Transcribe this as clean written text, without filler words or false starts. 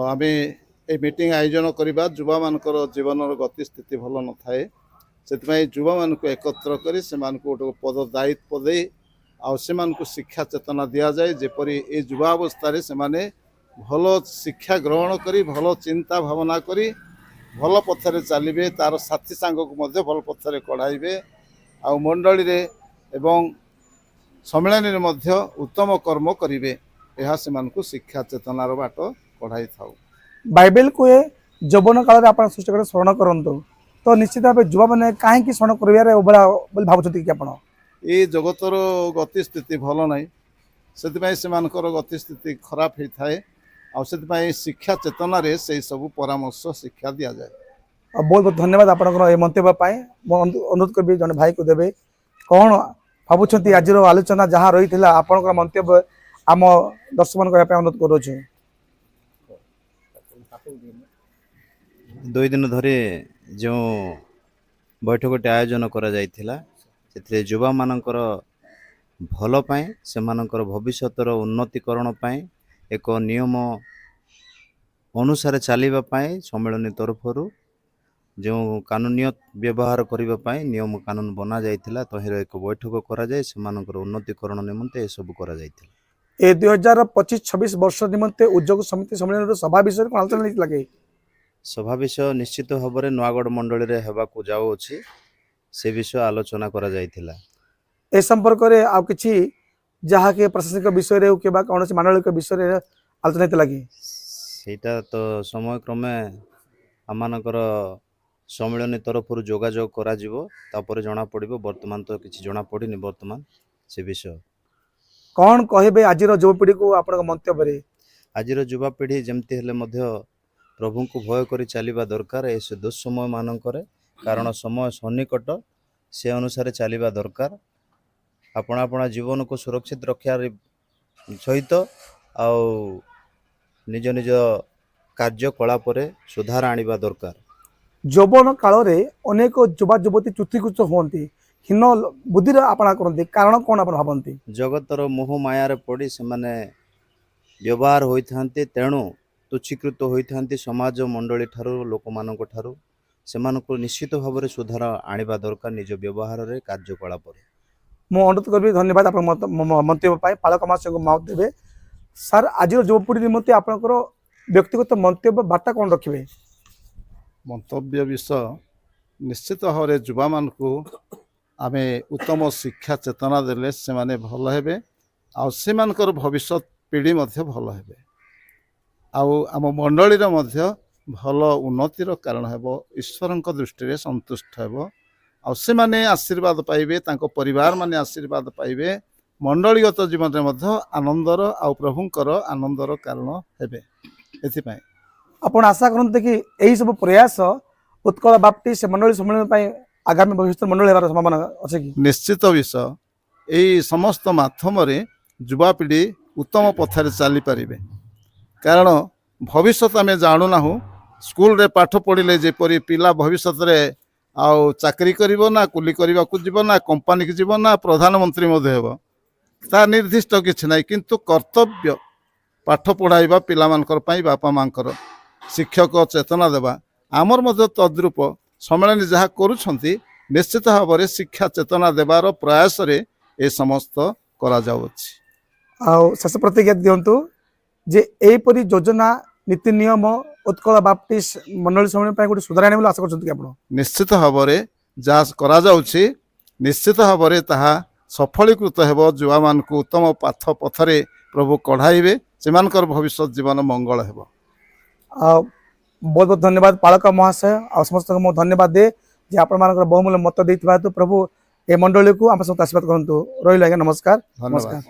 आमे a meeting आयोजन करबा युवा मानकर जीवनर गति स्थिति भल न थाए से युवा मान एकत्र कर से गोटे पद दायित्व दे आउ शिक्षा चेतना दि जाए जेपरी ए युवावस्था से भल शिक्षा ग्रहण करी भल चिंता भावना करी भल पथरे चलिए तार साथी सांग को भल पथरे कढ़ाइबे आ मंडली रे एवं सम्मेलन उत्तम कर्म करेंगे यह से शिक्षा चेतनार बाट कढ़ाई था। बाइबल को यौवन काल में आप सृष्टि स्मरण करते तो निश्चित भाव युवा मैंने कहीं स्मरण कर भावुं कि आप ये जगतर गति स्थिति भल ना से गति स्थिति खराब होता है आ शिक्षा चेतना रे से सब परामर्श शिक्षा दि जाए। बहुत बहुत धन्यवाद आप मंतव्य अनुरोध करी जन भाई को देवे कौन भावुं आज आलोचना जहाँ रही है आपण मंतव्य आम दर्शक मान अनुरोध करुँ। 2 दिन धरे जो बैठकटे आयोजन करा जाइथिला से युवा मानकर भल पाए से मानकर भविष्यतर उन्नतिकरण पाए एक नियम अनुसार चलवा पाए सम्मेलन तरफरु जो कानूनियत व्यवहार करने नियम कानून बना जाइथिला तहिर एक बैठक करा जाए से मानकर उन्नतिकरण निमंते ए सब करा जाइथिला। ए 2025-26 वर्ष निमंते उद्योग समिति सम्मेलन सभा विषय कौन आलोचना लगे सभा विषय निश्चित भाव में नुआगढ़ मंडली रे हेबाकू जाओ अछि से विषय आलोचना करा जाइथिला। ए संपर्क रे आ किछि जहा के प्रशासनिक विषय रे के बा कौन मानलिक विषय रे आलोचना लगे सेटा तो समय क्रमे आमानकर सम्मेलन तरफ जोगाजोग करा जिवो तापर जना पड़िबो वर्तमान तो किछि जना पड़िनी वर्तमान से विषय कौन कहबे आजिर युवपीढ़ी को आपन मंतव्य रे आजिर युवा पीढ़ी जमती हेले मध्य प्रभु को भय करी चलिबा दरकार ए दुस्समय मानकर कारण समय सन्निकट से अनुसार चलिबा दरकार आपण आपण जीवन को सुरक्षित रक्षा सहित आ निज निज कार्यकलाप सुधार आनिबा दरकार। यौवन काल रे अनेक युवा युवती च्युतिकृत होती हीन बुद्धि आपणा करते कारण कौन आप भावती जगतर मोह मायार पड़ी से माने व्यवहार होइथांते तेणु तुच्छीकृत होइथांते समाज मंडली ठारू लोक मानक ठारू सेमानको निश्चित भाव में सुधार आनिबा दरकार निज व्यवहार रे कार्यकलाप रे। मु अनुरोध करी धन्यवाद आप मंतव्य पालक मास मत देवे सर आज युवपीढ़ी निमंते आपनकर व्यक्तिगत मंतव्य बार्ता कौन रखिए मंतव्य विषय निश्चित भाव में युवा मान को आमे उत्तम शिक्षा चेतना देले से माने भल हेबे आ सेमानकर भविष्य पीढ़ी मध्य भल हेबे आम मंडली मध्य भल उन्नतिर कारण हेबो ईश्वरंक दृष्टि रे संतुष्ट हेबो आ से माने आशीर्वाद पाइबे तांको परिवार माने आशीर्वाद पाइबे मंडलीगत जीवन में मध्य आनंदर आ प्रभुंकर आनंदर कारण हेबे। एथिपाई आपण आशा करते कि यही सब प्रयास उत्कल बाप्टिस्ट मंडली सम्मेलन आगामी भविष्य मंडल होबार संभावना अच्छे कि निश्चित विषय यही समस्त माध्यम युवापीढ़ी उत्तम पथरे चली पारे कारण भविष्य आम जानूना स्कूल रे पाठ पढ़ले जेपरी पिला भविष्य रे आउ चाकरी करिवो ना कुली करने को जीव ना कंपानी की जीव ना प्रधानमंत्री हेब ता निर्दिष्ट किछि ना किंतु कर्तव्य पाठ पढ़ाइबा पिला मानकर पई बापा मांकर शिक्षक चेतना देवा आमर मध्य तद्रूप सम्मेलन जहाँ करुछंती निश्चित भाव में शिक्षा चेतना देवार प्रयास रे ए समस्त करा जाउछि। शेष प्रतिज्ञा दिंतु जे एपरी योजना नीति नियम उत्कल बाप्टिस्ट मंडली सम्मेलन गोटे सुधार आने आशा कर निश्चित भाव में जहाँ करा जाउछि निश्चित भाव में ताहा सफलीकृत हेबो युवा मान को उत्तम पाथ पथरे प्रभु कढ़ाइबे सेमानकर भविष्य जीवन मंगल हेबो। बहुत बहुत धन्यवाद पालक महाशय आ समस्त को धन्यवाद दे जे आपण मानकर बहुमूल्य मत देइथिबा तो प्रभु ए मंडली को आम सब आशीर्वाद करंतु रहिला। नमस्कार। नमस्कार।